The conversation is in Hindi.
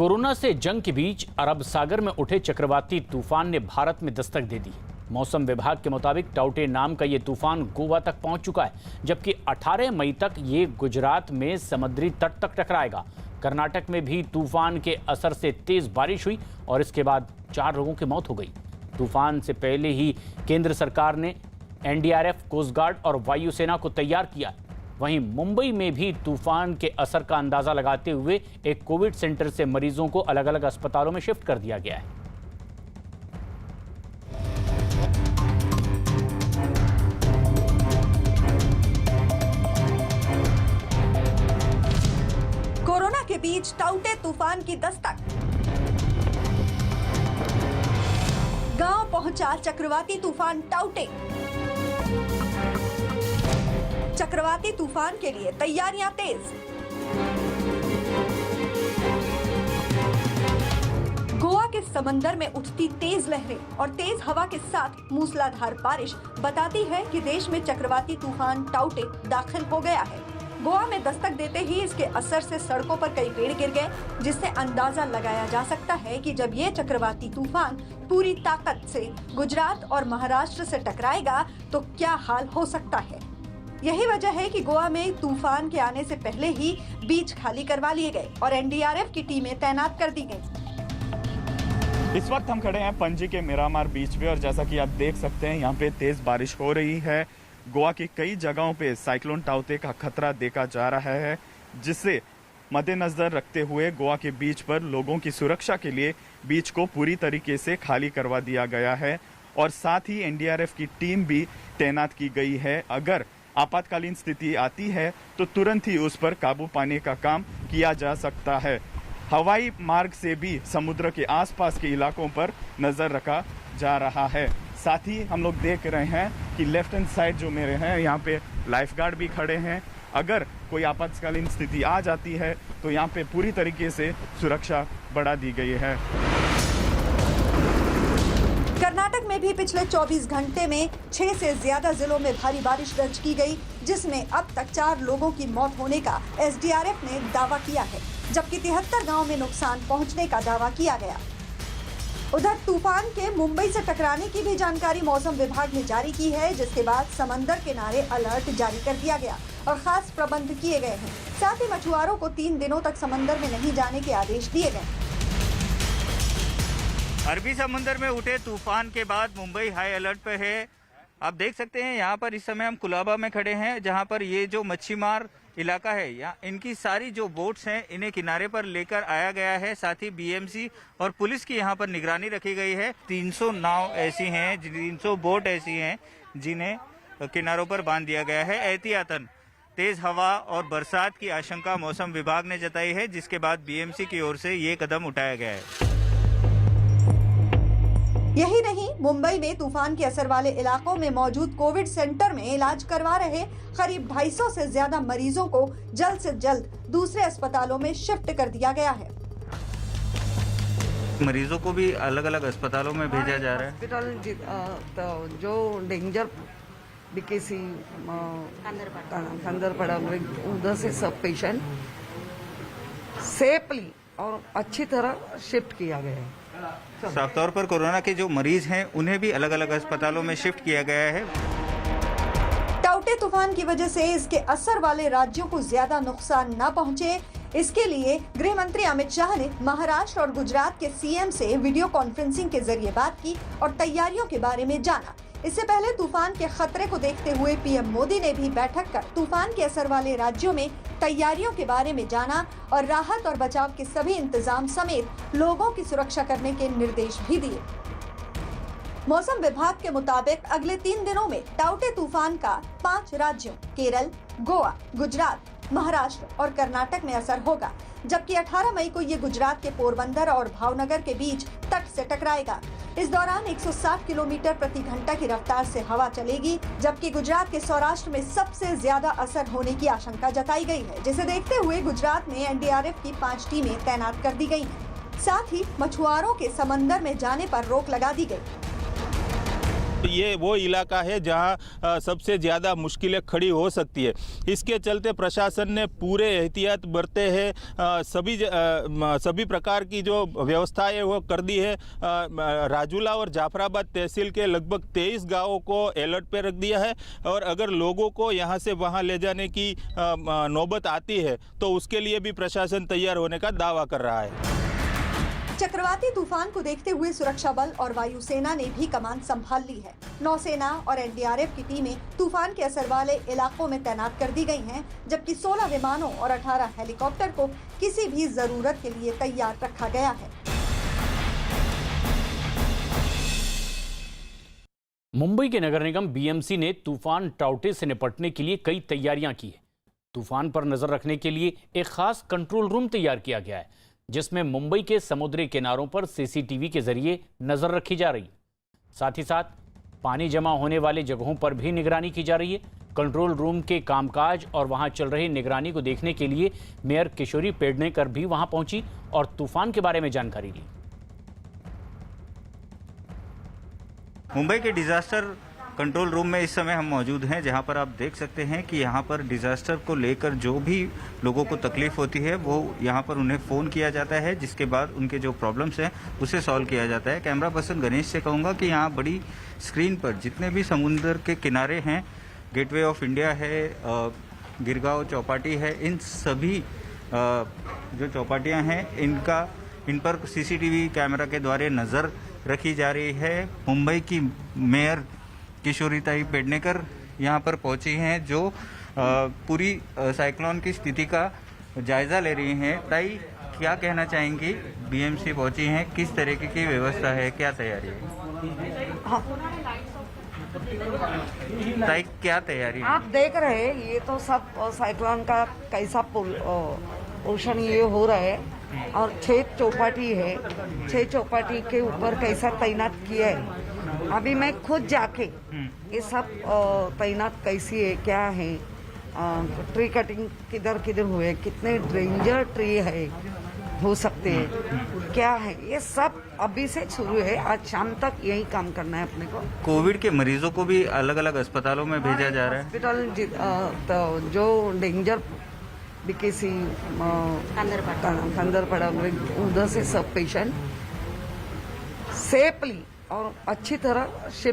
कोरोना से जंग के बीच अरब सागर में उठे चक्रवाती तूफान ने भारत में दस्तक दे दी। मौसम विभाग के मुताबिक टाउटे नाम का ये तूफान गोवा तक पहुंच चुका है, जबकि 18 मई तक ये गुजरात में समुद्री तट तक टकराएगा। कर्नाटक में भी तूफान के असर से तेज बारिश हुई और इसके बाद 4 लोगों की मौत हो गई। तूफान से पहले ही केंद्र सरकार ने एनडीआरएफ, कोस्ट गार्ड और वायुसेना को तैयार किया। वहीं मुंबई में भी तूफान के असर का अंदाजा लगाते हुए एक कोविड सेंटर से मरीजों को अलग अलग अस्पतालों में शिफ्ट कर दिया गया है। कोरोना के बीच टाउटे तूफान की दस्तक। गांव पहुंचा चक्रवाती तूफान टाउटे। चक्रवाती तूफान के लिए तैयारियां तेज। गोवा के समंदर में उठती तेज लहरें और तेज हवा के साथ मूसलाधार बारिश बताती है कि देश में चक्रवाती तूफान टाउटे दाखिल हो गया है। गोवा में दस्तक देते ही इसके असर से सड़कों पर कई पेड़ गिर गए, जिससे अंदाजा लगाया जा सकता है कि जब ये चक्रवाती तूफान पूरी ताकत से गुजरात और महाराष्ट्र से टकराएगा तो क्या हाल हो सकता है। यही वजह है कि गोवा में तूफान के आने से पहले ही बीच खाली करवा लिए गए और एनडीआरएफ की टीमें तैनात कर दी गई। इस वक्त हम खड़े हैं पणजी के मिरामार बीच पे और जैसा कि आप देख सकते हैं यहाँ पे तेज बारिश हो रही है। गोवा की कई जगहों पे साइक्लोन टाउते का खतरा देखा जा रहा है, जिससे मद्देनजर रखते हुए गोवा के बीच पर लोगों की सुरक्षा के लिए बीच को पूरी तरीके से खाली करवा दिया गया है और साथ ही एनडीआरएफ की टीम भी तैनात की गई है। अगर आपातकालीन स्थिति आती है तो तुरंत ही उस पर काबू पाने का काम किया जा सकता है। हवाई मार्ग से भी समुद्र के आसपास के इलाकों पर नजर रखा जा रहा है। साथ ही हम लोग देख रहे हैं कि लेफ्ट हैंड साइड जो मेरे हैं यहाँ पे लाइफ गार्ड भी खड़े हैं। अगर कोई आपातकालीन स्थिति आ जाती है तो यहाँ पे पूरी तरीके से सुरक्षा बढ़ा दी गई है। कर्नाटक में भी पिछले 24 घंटे में 6 से ज्यादा जिलों में भारी बारिश दर्ज की गई, जिसमें अब तक 4 लोगों की मौत होने का एसडीआरएफ ने दावा किया है, जबकि 73 गांव में नुकसान पहुंचने का दावा किया गया। उधर तूफान के मुंबई से टकराने की भी जानकारी मौसम विभाग ने जारी की है, जिसके बाद समंदर किनारे अलर्ट जारी कर दिया गया और खास प्रबंध किए गए हैं। साथ ही मछुआरों को 3 दिनों तक समंदर में नहीं जाने के आदेश दिए गए। अरबी समुद्र में उठे तूफान के बाद मुंबई हाई अलर्ट पे है। आप देख सकते हैं यहाँ पर इस समय हम कुलाबा में खड़े हैं, जहाँ पर ये जो मच्छीमार इलाका है, यहाँ इनकी सारी जो बोट्स हैं इन्हें किनारे पर लेकर आया गया है। साथ ही बीएमसी और पुलिस की यहाँ पर निगरानी रखी गई है। 300 नाव ऐसी हैं, 300 बोट ऐसी हैं जिन्हें किनारों पर बांध दिया गया है। एहतियातन तेज हवा और बरसात की आशंका मौसम विभाग ने जताई है, जिसके बाद बीएमसी की ओर से ये कदम उठाया गया है। यही नहीं, मुंबई में तूफान के असर वाले इलाकों में मौजूद कोविड सेंटर में इलाज करवा रहे करीब 250 से ज्यादा मरीजों को जल्द से जल्द दूसरे अस्पतालों में शिफ्ट कर दिया गया है। मरीजों को भी अलग अलग अस्पतालों में भेजा जा रहा है। हॉस्पिटल जो डेंजर बीकेसी खंदरपड़ा उधर से सब पेशेंट सेफली और अच्छी तरह शिफ्ट किया गया है। साफ तौर पर कोरोना के जो मरीज हैं उन्हें भी अलग अलग अस्पतालों में शिफ्ट किया गया है। टाउटे तूफान की वजह से इसके असर वाले राज्यों को ज्यादा नुकसान न पहुंचे, इसके लिए गृह मंत्री अमित शाह ने महाराष्ट्र और गुजरात के सीएम से वीडियो कॉन्फ्रेंसिंग के जरिए बात की और तैयारियों के बारे में जाना। इससे पहले तूफान के खतरे को देखते हुए पीएम मोदी ने भी बैठक कर तूफान के असर वाले राज्यों में तैयारियों के बारे में जाना और राहत और बचाव के सभी इंतजाम समेत लोगों की सुरक्षा करने के निर्देश भी दिए। मौसम विभाग के मुताबिक अगले 3 दिनों में टाउटे तूफान का 5 राज्यों केरल, गोवा, गुजरात, महाराष्ट्र और कर्नाटक में असर होगा, जबकि 18 मई को ये गुजरात के पोरबंदर और भावनगर के बीच तट से टकराएगा। इस दौरान 160 किलोमीटर प्रति घंटा की रफ्तार से हवा चलेगी, जबकि गुजरात के सौराष्ट्र में सबसे ज्यादा असर होने की आशंका जताई गई है, जिसे देखते हुए गुजरात में एनडीआरएफ की 5 टीमें तैनात कर दी गई हैं। साथ ही मछुआरों के समंदर में जाने पर रोक लगा दी गई। ये वो इलाका है जहां सबसे ज़्यादा मुश्किलें खड़ी हो सकती है। इसके चलते प्रशासन ने पूरे एहतियात बरते हैं, सभी प्रकार की जो व्यवस्था है वो कर दी है। राजूला और जाफराबाद तहसील के लगभग 23 गांवों को अलर्ट पे रख दिया है और अगर लोगों को यहां से वहां ले जाने की नौबत आती है तो उसके लिए भी प्रशासन तैयार होने का दावा कर रहा है। चक्रवाती तूफान को देखते हुए सुरक्षा बल और वायुसेना ने भी कमान संभाल ली है। नौसेना और एनडीआरएफ की टीमें तूफान के असर वाले इलाकों में तैनात कर दी गई हैं, जबकि 16 विमानों और 18 हेलीकॉप्टर को किसी भी जरूरत के लिए तैयार रखा गया है। मुंबई के नगर निगम बीएमसी ने तूफान टाउटे से निपटने के लिए कई तैयारियां की है। तूफान पर नजर रखने के लिए एक खास कंट्रोल रूम तैयार किया गया है, जिसमें मुंबई के समुद्री किनारों पर सीसीटीवी के जरिए नजर रखी जा रही है। साथ ही साथ पानी जमा होने वाले जगहों पर भी निगरानी की जा रही है। कंट्रोल रूम के कामकाज और वहां चल रही निगरानी को देखने के लिए मेयर किशोरी पेडनेकर भी वहां पहुंची और तूफान के बारे में जानकारी ली। मुंबई के डिजास्टर कंट्रोल रूम में इस समय हम मौजूद हैं, जहां पर आप देख सकते हैं कि यहां पर डिजास्टर को लेकर जो भी लोगों को तकलीफ होती है वो यहां पर उन्हें फ़ोन किया जाता है, जिसके बाद उनके जो प्रॉब्लम्स हैं उसे सॉल्व किया जाता है। कैमरा पर्सन गणेश से कहूँगा कि यहाँ बड़ी स्क्रीन पर जितने भी समुद्र के किनारे हैं, गेटवे ऑफ इंडिया है, गिरगांव चौपाटी है, इन सभी जो चौपाटियाँ हैं इन पर सीसीटीवी कैमरा के द्वारा नज़र रखी जा रही है। मुंबई की मेयर किशोरीताई पेडनेकर यहाँ पर पहुंची हैं, जो पूरी साइक्लोन की स्थिति का जायजा ले रही हैं। ताई, क्या कहना चाहेंगी? बीएमसी पहुंची हैं, किस तरीके की व्यवस्था है, क्या तैयारी है? ताई, क्या तैयारी है? आप देख रहे हैं ये तो सब साइक्लोन का कैसा पोषण ये हो रहा है और 6 चौपाटी है, 6 चौपाटी के ऊपर कैसा तैनात किया है। अभी मैं खुद जाके ये सब तैनात कैसी है, क्या है, ट्री कटिंग किधर किधर हुए, कितने डेंजर ट्री है हो सकते हैं, क्या है, ये सब अभी से शुरू है। आज शाम तक यही काम करना है अपने को। कोविड के मरीजों को भी अलग अलग अस्पतालों में भेजा जा रहा है। हॉस्पिटल तो जो डेंजर बीकेसी कंदरपड़ा उधर से सब पेशेंट सेफली और अच्छी तरह शिफ्ट